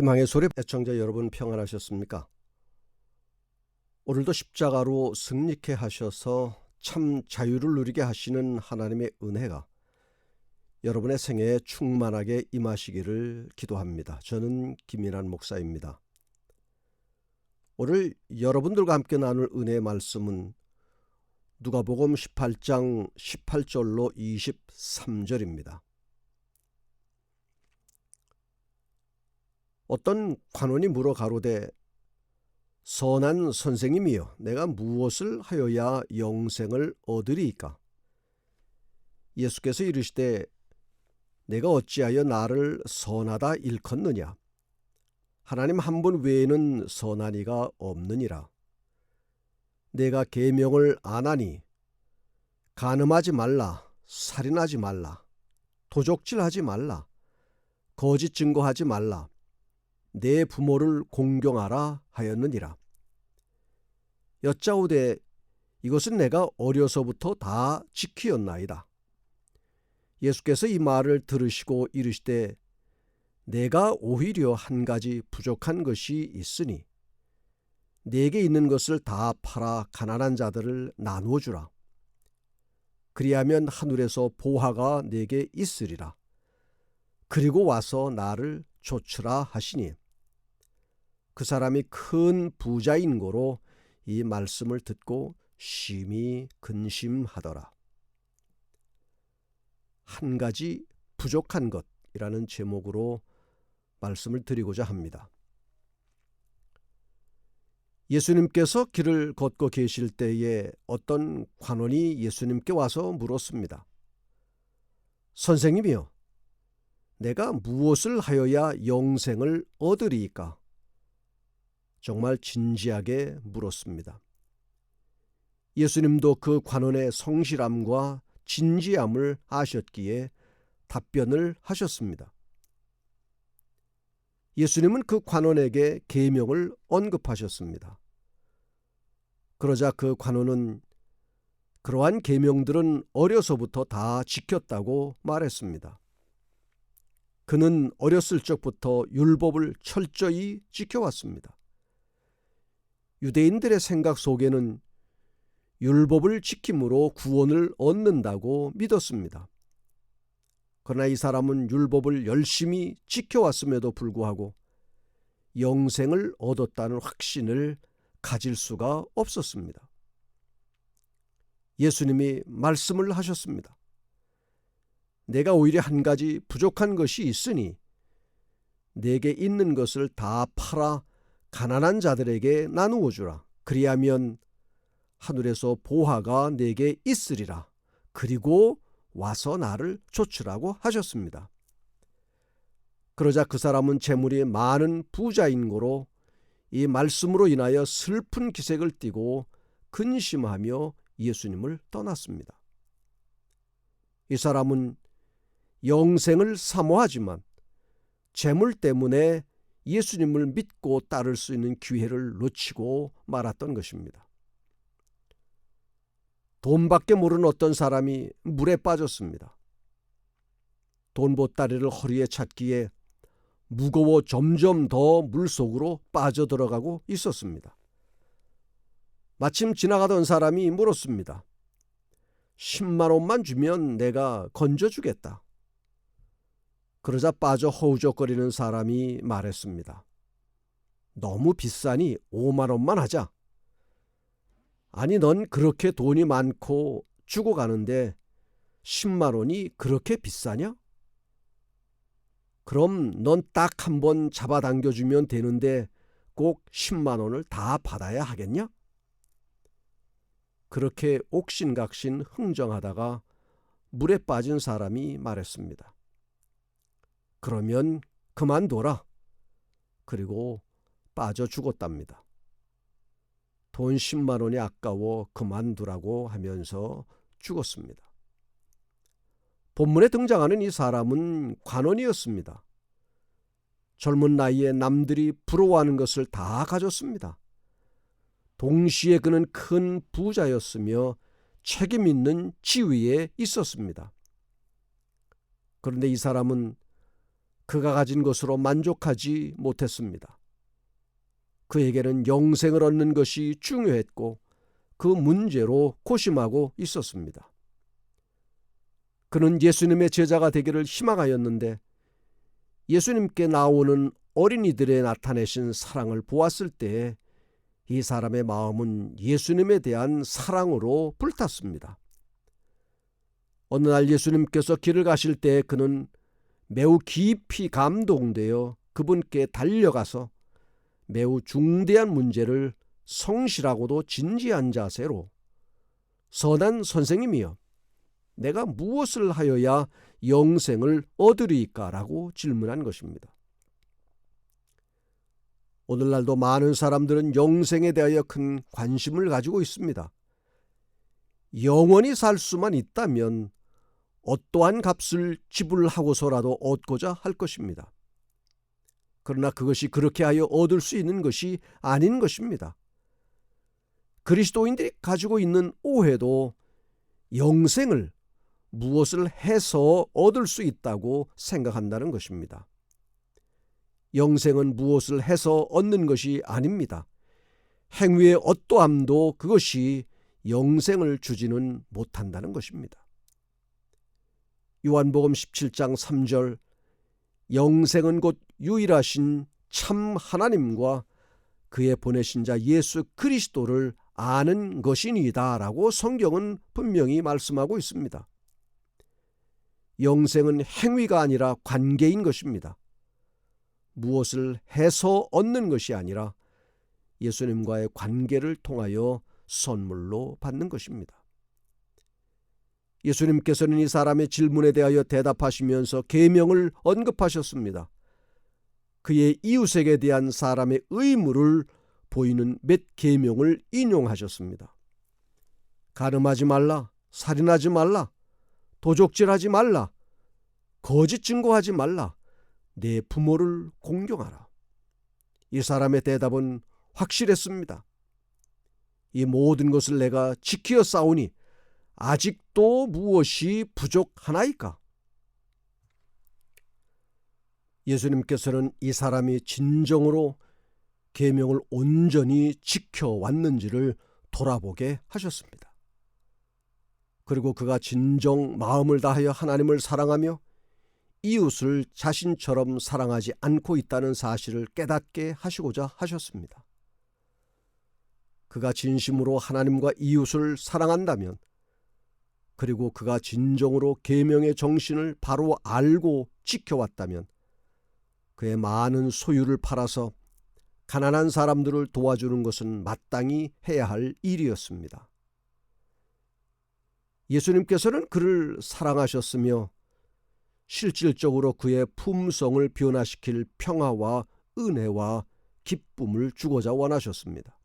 희망의 소리 애청자 여러분, 평안하셨습니까? 오늘도 십자가로 승리케 하셔서 참 자유를 누리게 하시는 하나님의 은혜가 여러분의 생애에 충만하게 임하시기를 기도합니다. 저는 김인환 목사입니다. 오늘 여러분들과 함께 나눌 은혜의 말씀은 누가복음 18장 18절로 23절입니다. 어떤 관원이 물어 가로되 선한 선생님이여, 내가 무엇을 하여야 영생을 얻으리이까? 예수께서 이르시되 내가 어찌하여 나를 선하다 일컫느냐? 하나님 한 분 외에는 선한 이가 없느니라. 내가 계명을 안하니 간음하지 말라, 살인하지 말라, 도적질하지 말라, 거짓 증거하지 말라, 내 부모를 공경하라 하였느니라. 여짜오되 이것은 내가 어려서부터 다 지키었나이다. 예수께서 이 말을 들으시고 이르시되 내가 오히려 한 가지 부족한 것이 있으니 네게 있는 것을 다 팔아 가난한 자들을 나누어 주라. 그리하면 하늘에서 보화가 네게 있으리라. 그리고 와서 나를 좇으라 하시니, 그 사람이 큰 부자인 고로 이 말씀을 듣고 심히 근심하더라. 한 가지 부족한 것이라는 제목으로 말씀을 드리고자 합니다. 예수님께서 길을 걷고 계실 때에 어떤 관원이 예수님께 와서 물었습니다. 선생님이여, 내가 무엇을 하여야 영생을 얻으리이까? 정말 진지하게 물었습니다. 예수님도 그 관원의 성실함과 진지함을 아셨기에 답변을 하셨습니다. 예수님은 그 관원에게 계명을 언급하셨습니다. 그러자 그 관원은 그러한 계명들은 어려서부터 다 지켰다고 말했습니다. 그는 어렸을 적부터 율법을 철저히 지켜왔습니다. 유대인들의 생각 속에는 율법을 지킴으로 구원을 얻는다고 믿었습니다. 그러나 이 사람은 율법을 열심히 지켜왔음에도 불구하고 영생을 얻었다는 확신을 가질 수가 없었습니다. 예수님이 말씀을 하셨습니다. 내가 오히려 한 가지 부족한 것이 있으니 내게 있는 것을 다 팔아 가난한 자들에게 나누어 주라. 그리하면 하늘에서 보화가 내게 있으리라. 그리고 와서 나를 좇으라고 하셨습니다. 그러자 그 사람은 재물이 많은 부자인 고로 이 말씀으로 인하여 슬픈 기색을 띠고 근심하며 예수님을 떠났습니다. 이 사람은 영생을 사모하지만 재물 때문에 예수님을 믿고 따를 수 있는 기회를 놓치고 말았던 것입니다. 돈밖에 모르는 어떤 사람이 물에 빠졌습니다. 돈 보따리를 허리에 찼기에 무거워 점점 더 물속으로 빠져들어가고 있었습니다. 마침 지나가던 사람이 물었습니다. 10만 원만 주면 내가 건져주겠다. 그러자 빠져 허우적거리는 사람이 말했습니다. 너무 비싸니 5만 원만 하자. 아니, 넌 그렇게 돈이 많고 주고 가는데 10만 원이 그렇게 비싸냐? 그럼 넌 딱 한 번 잡아당겨주면 되는데 꼭 10만 원을 다 받아야 하겠냐? 그렇게 옥신각신 흥정하다가 물에 빠진 사람이 말했습니다. 그러면 그만둬라. 그리고 빠져 죽었답니다. 돈 10만 원이 아까워 그만두라고 하면서 죽었습니다. 본문에 등장하는 이 사람은 관원이었습니다. 젊은 나이에 남들이 부러워하는 것을 다 가졌습니다. 동시에 그는 큰 부자였으며 책임 있는 지위에 있었습니다. 그런데 이 사람은 그가 가진 것으로 만족하지 못했습니다. 그에게는 영생을 얻는 것이 중요했고 그 문제로 고심하고 있었습니다. 그는 예수님의 제자가 되기를 희망하였는데 예수님께 나오는 어린이들에 나타내신 사랑을 보았을 때에 이 사람의 마음은 예수님에 대한 사랑으로 불탔습니다. 어느 날 예수님께서 길을 가실 때 그는 매우 깊이 감동되어 그분께 달려가서 매우 중대한 문제를 성실하고도 진지한 자세로 선한 선생님이여, 내가 무엇을 하여야 영생을 얻으리이까? 라고 질문한 것입니다. 오늘날도 많은 사람들은 영생에 대하여 큰 관심을 가지고 있습니다. 영원히 살 수만 있다면 어떠한 값을 지불하고서라도 얻고자 할 것입니다. 그러나 그것이 그렇게 하여 얻을 수 있는 것이 아닌 것입니다. 그리스도인들이 가지고 있는 오해도 영생을 무엇을 해서 얻을 수 있다고 생각한다는 것입니다. 영생은 무엇을 해서 얻는 것이 아닙니다. 행위의 어떠함도 그것이 영생을 주지는 못한다는 것입니다. 요한복음 17장 3절, 영생은 곧 유일하신 참 하나님과 그의 보내신 자 예수 그리스도를 아는 것이니이다 라고 성경은 분명히 말씀하고 있습니다. 영생은 행위가 아니라 관계인 것입니다. 무엇을 해서 얻는 것이 아니라 예수님과의 관계를 통하여 선물로 받는 것입니다. 예수님께서는 이 사람의 질문에 대하여 대답하시면서 계명을 언급하셨습니다. 그의 이웃에게 대한 사람의 의무를 보이는 몇 계명을 인용하셨습니다. 간음하지 말라, 살인하지 말라, 도적질하지 말라, 거짓 증거하지 말라, 내 부모를 공경하라. 이 사람의 대답은 확실했습니다. 이 모든 것을 내가 지키어 싸우니 아직도 무엇이 부족하나이까? 예수님께서는 이 사람이 진정으로 계명을 온전히 지켜왔는지를 돌아보게 하셨습니다. 그리고 그가 진정 마음을 다하여 하나님을 사랑하며 이웃을 자신처럼 사랑하지 않고 있다는 사실을 깨닫게 하시고자 하셨습니다. 그가 진심으로 하나님과 이웃을 사랑한다면, 그리고 그가 진정으로 계명의 정신을 바로 알고 지켜왔다면 그의 많은 소유를 팔아서 가난한 사람들을 도와주는 것은 마땅히 해야 할 일이었습니다. 예수님께서는 그를 사랑하셨으며 실질적으로 그의 품성을 변화시킬 평화와 은혜와 기쁨을 주고자 원하셨습니다.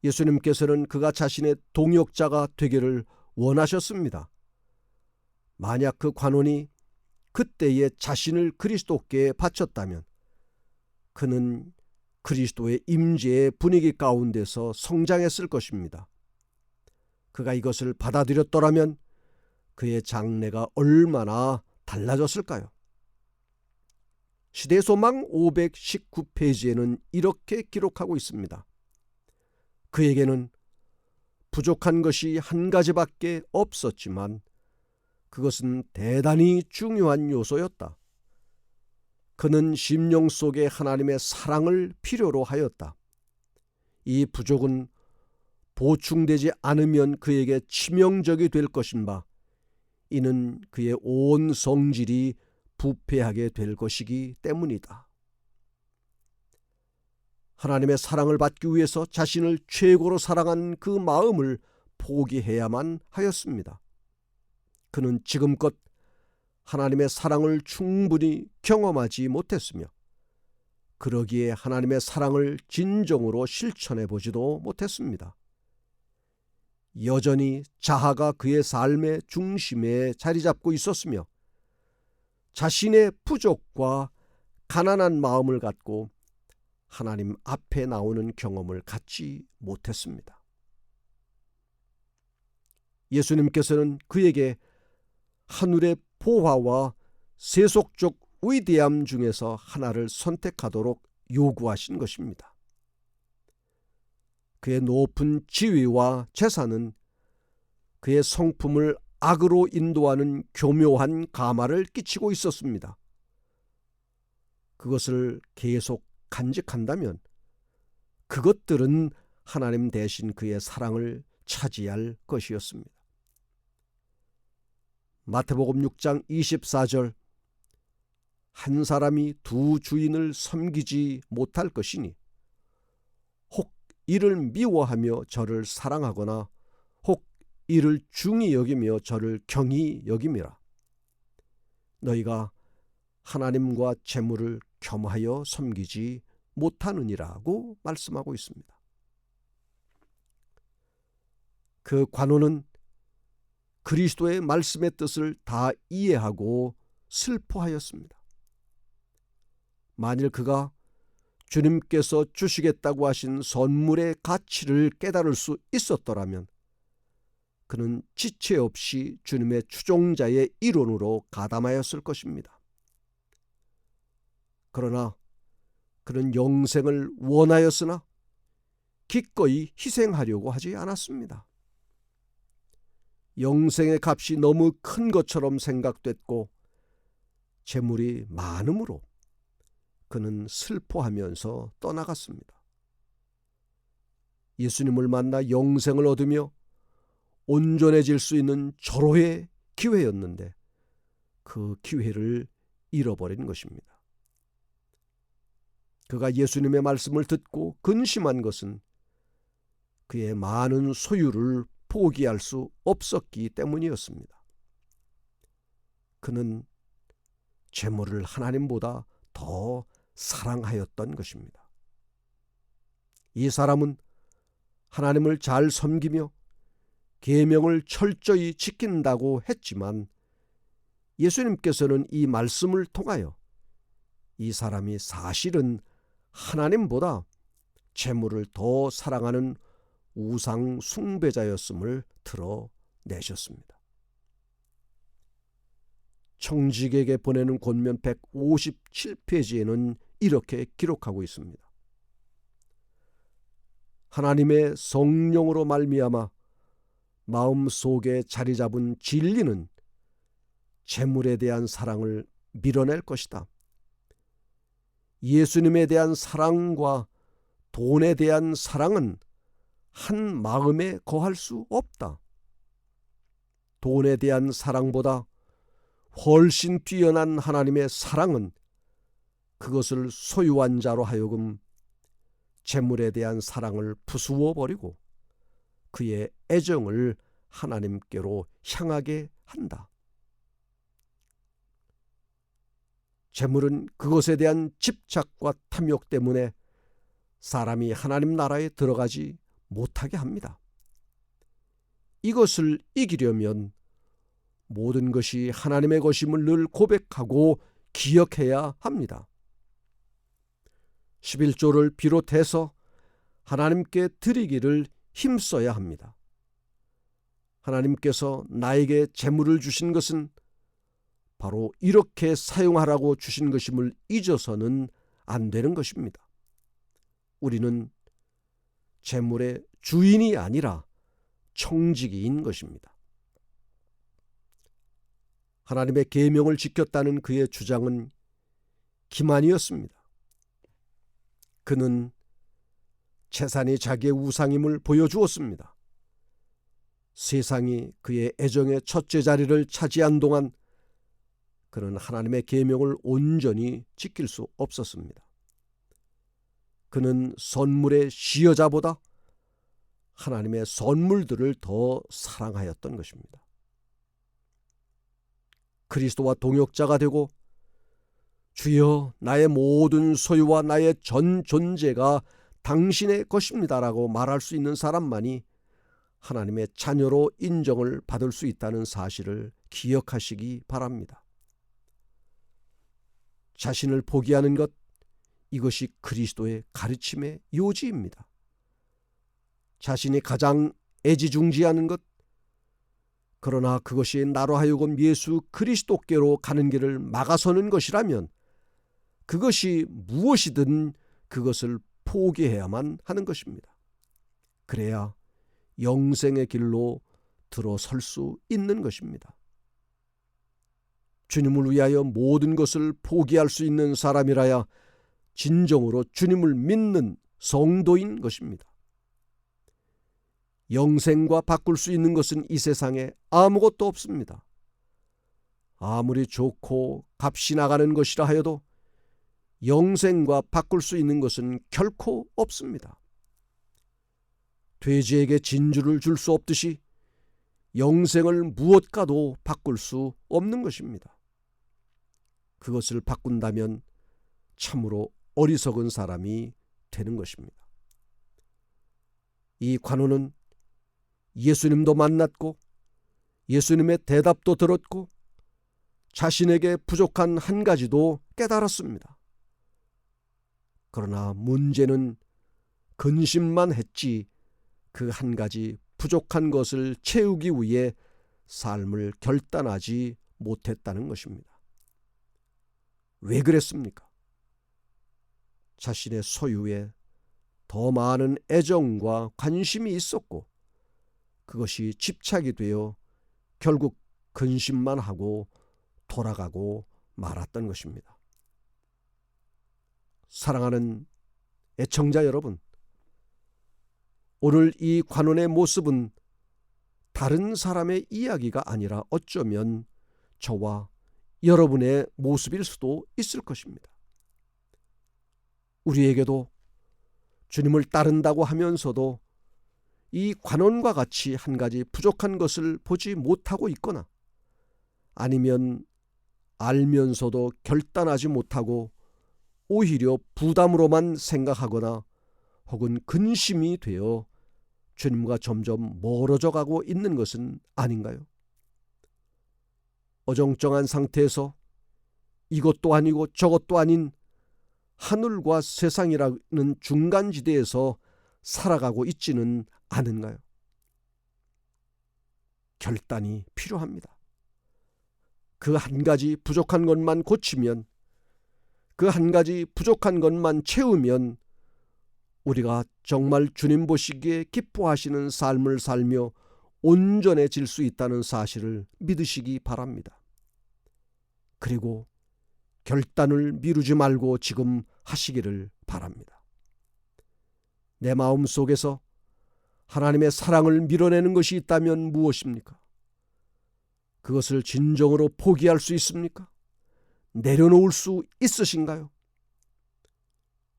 예수님께서는 그가 자신의 동역자가 되기를 원하셨습니다. 만약 그 관원이 그때에 자신을 그리스도께 바쳤다면 그는 그리스도의 임재의 분위기 가운데서 성장했을 것입니다. 그가 이것을 받아들였더라면 그의 장래가 얼마나 달라졌을까요? 시대소망 519페이지에는 이렇게 기록하고 있습니다. 그에게는 부족한 것이 한 가지밖에 없었지만 그것은 대단히 중요한 요소였다. 그는 심령 속에 하나님의 사랑을 필요로 하였다. 이 부족은 보충되지 않으면 그에게 치명적이 될 것인바 이는 그의 온 성질이 부패하게 될 것이기 때문이다. 하나님의 사랑을 받기 위해서 자신을 최고로 사랑한 그 마음을 포기해야만 하였습니다. 그는 지금껏 하나님의 사랑을 충분히 경험하지 못했으며 그러기에 하나님의 사랑을 진정으로 실천해 보지도 못했습니다. 여전히 자아가 그의 삶의 중심에 자리 잡고 있었으며 자신의 부족과 가난한 마음을 갖고 하나님 앞에 나오는 경험을 갖지 못했습니다. 예수님께서는 그에게 하늘의 보화와 세속적 위대함 중에서 하나를 선택하도록 요구하신 것입니다. 그의 높은 지위와 재산은 그의 성품을 악으로 인도하는 교묘한 가마를 끼치고 있었습니다. 그것을 계속 간직한다면 그것들은 하나님 대신 그의 사랑을 차지할 것이었습니다. 마태복음 6장 24절 한 사람이 두 주인을 섬기지 못할 것이니 혹 이를 미워하며 저를 사랑하거나 혹 이를 중히 여기며 저를 경히 여김이라. 너희가 하나님과 재물을 겸하여 섬기지 못하느니라고 말씀하고 있습니다. 그 관원은 그리스도의 말씀의 뜻을 다 이해하고 슬퍼하였습니다. 만일 그가 주님께서 주시겠다고 하신 선물의 가치를 깨달을 수 있었더라면 그는 지체 없이 주님의 추종자의 일원으로 가담하였을 것입니다. 그러나 그는 영생을 원하였으나 기꺼이 희생하려고 하지 않았습니다. 영생의 값이 너무 큰 것처럼 생각됐고 재물이 많음으로 그는 슬퍼하면서 떠나갔습니다. 예수님을 만나 영생을 얻으며 온전해질 수 있는 절호의 기회였는데 그 기회를 잃어버린 것입니다. 그가 예수님의 말씀을 듣고 근심한 것은 그의 많은 소유를 포기할 수 없었기 때문이었습니다. 그는 재물을 하나님보다 더 사랑하였던 것입니다. 이 사람은 하나님을 잘 섬기며 계명을 철저히 지킨다고 했지만 예수님께서는 이 말씀을 통하여 이 사람이 사실은 하나님보다 재물을 더 사랑하는 우상 숭배자였음을 드러내셨습니다. 청지기에게 보내는 권면 157페이지에는 이렇게 기록하고 있습니다. 하나님의 성령으로 말미암아 마음속에 자리 잡은 진리는 재물에 대한 사랑을 밀어낼 것이다. 예수님에 대한 사랑과 돈에 대한 사랑은 한 마음에 거할 수 없다. 돈에 대한 사랑보다 훨씬 뛰어난 하나님의 사랑은 그것을 소유한 자로 하여금 재물에 대한 사랑을 부수어 버리고 그의 애정을 하나님께로 향하게 한다. 재물은 그것에 대한 집착과 탐욕 때문에 사람이 하나님 나라에 들어가지 못하게 합니다. 이것을 이기려면 모든 것이 하나님의 것임을 늘 고백하고 기억해야 합니다. 11조를 비롯해서 하나님께 드리기를 힘써야 합니다. 하나님께서 나에게 재물을 주신 것은 바로 이렇게 사용하라고 주신 것임을 잊어서는 안 되는 것입니다. 우리는 재물의 주인이 아니라 청지기인 것입니다. 하나님의 계명을 지켰다는 그의 주장은 기만이었습니다. 그는 재산이 자기의 우상임을 보여주었습니다. 세상이 그의 애정의 첫째 자리를 차지한 동안 그는 하나님의 계명을 온전히 지킬 수 없었습니다. 그는 선물의 시여자보다 하나님의 선물들을 더 사랑하였던 것입니다. 그리스도와 동역자가 되고 주여 나의 모든 소유와 나의 전 존재가 당신의 것입니다라고 말할 수 있는 사람만이 하나님의 자녀로 인정을 받을 수 있다는 사실을 기억하시기 바랍니다. 자신을 포기하는 것, 이것이 그리스도의 가르침의 요지입니다. 자신이 가장 애지중지하는 것, 그러나 그것이 나로 하여금 예수 그리스도께로 가는 길을 막아서는 것이라면 그것이 무엇이든 그것을 포기해야만 하는 것입니다. 그래야 영생의 길로 들어설 수 있는 것입니다. 주님을 위하여 모든 것을 포기할 수 있는 사람이라야 진정으로 주님을 믿는 성도인 것입니다. 영생과 바꿀 수 있는 것은 이 세상에 아무것도 없습니다. 아무리 좋고 값이 나가는 것이라 하여도 영생과 바꿀 수 있는 것은 결코 없습니다. 돼지에게 진주를 줄 수 없듯이 영생을 무엇과도 바꿀 수 없는 것입니다. 그것을 바꾼다면 참으로 어리석은 사람이 되는 것입니다. 이 관원은 예수님도 만났고 예수님의 대답도 들었고 자신에게 부족한 한 가지도 깨달았습니다. 그러나 문제는 근심만 했지 그 한 가지 부족한 것을 채우기 위해 삶을 결단하지 못했다는 것입니다. 왜 그랬습니까? 자신의 소유에 더 많은 애정과 관심이 있었고 그것이 집착이 되어 결국 근심만 하고 돌아가고 말았던 것입니다. 사랑하는 애청자 여러분, 오늘 이 관원의 모습은 다른 사람의 이야기가 아니라 어쩌면 저와 여러분의 모습일 수도 있을 것입니다. 우리에게도 주님을 따른다고 하면서도 이 관원과 같이 한 가지 부족한 것을 보지 못하고 있거나 아니면 알면서도 결단하지 못하고 오히려 부담으로만 생각하거나 혹은 근심이 되어 주님과 점점 멀어져 가고 있는 것은 아닌가요? 어정쩡한 상태에서 이것도 아니고 저것도 아닌 하늘과 세상이라는 중간지대에서 살아가고 있지는 않은가요? 결단이 필요합니다. 그 한 가지 부족한 것만 고치면, 그 한 가지 부족한 것만 채우면 우리가 정말 주님 보시기에 기뻐하시는 삶을 살며 온전해질 수 있다는 사실을 믿으시기 바랍니다. 그리고 결단을 미루지 말고 지금 하시기를 바랍니다. 내 마음 속에서 하나님의 사랑을 밀어내는 것이 있다면 무엇입니까? 그것을 진정으로 포기할 수 있습니까? 내려놓을 수 있으신가요?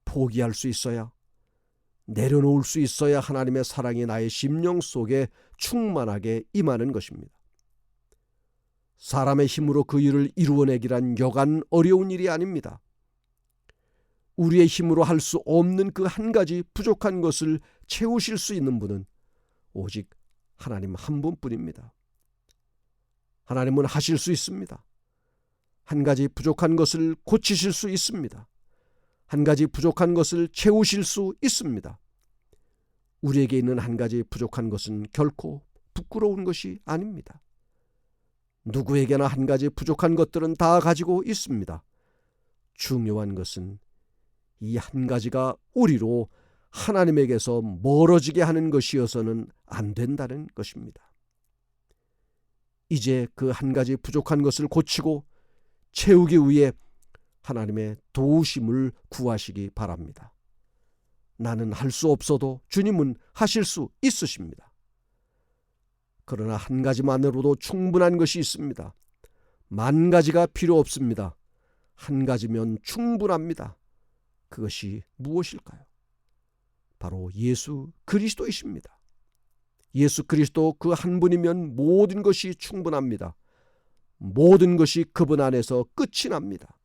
포기할 수 있어야, 내려놓을 수 있어야 하나님의 사랑이 나의 심령 속에 충만하게 임하는 것입니다. 사람의 힘으로 그 일을 이루어내기란 여간 어려운 일이 아닙니다. 우리의 힘으로 할 수 없는 그 한 가지 부족한 것을 채우실 수 있는 분은 오직 하나님 한 분뿐입니다. 하나님은 하실 수 있습니다. 한 가지 부족한 것을 고치실 수 있습니다. 한 가지 부족한 것을 채우실 수 있습니다. 우리에게 있는 한 가지 부족한 것은 결코 부끄러운 것이 아닙니다. 누구에게나 한 가지 부족한 것들은 다 가지고 있습니다. 중요한 것은 이 한 가지가 우리로 하나님에게서 멀어지게 하는 것이어서는 안 된다는 것입니다. 이제 그 한 가지 부족한 것을 고치고 채우기 위해 하나님의 도우심을 구하시기 바랍니다. 나는 할 수 없어도 주님은 하실 수 있으십니다. 그러나 한 가지만으로도 충분한 것이 있습니다. 만 가지가 필요 없습니다. 한 가지면 충분합니다. 그것이 무엇일까요? 바로 예수 그리스도이십니다. 예수 그리스도 그 한 분이면 모든 것이 충분합니다. 모든 것이 그분 안에서 끝이 납니다.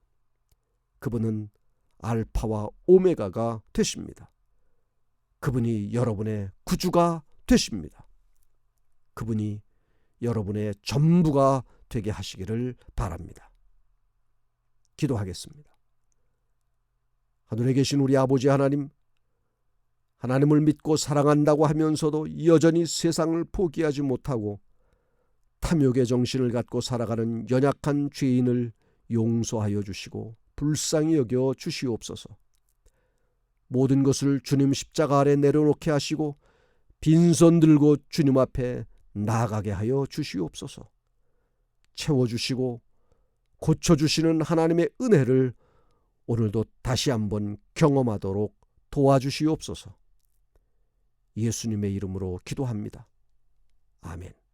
그분은 알파와 오메가가 되십니다. 그분이 여러분의 구주가 되십니다. 그분이 여러분의 전부가 되게 하시기를 바랍니다. 기도하겠습니다. 하늘에 계신 우리 아버지 하나님, 하나님을 믿고 사랑한다고 하면서도 여전히 세상을 포기하지 못하고 탐욕의 정신을 갖고 살아가는 연약한 죄인을 용서하여 주시고 불쌍히 여겨 주시옵소서. 모든 것을 주님 십자가 아래 내려놓게 하시고 빈손 들고 주님 앞에 나아가게 하여 주시옵소서. 채워주시고 고쳐주시는 하나님의 은혜를 오늘도 다시 한번 경험하도록 도와주시옵소서. 예수님의 이름으로 기도합니다. 아멘.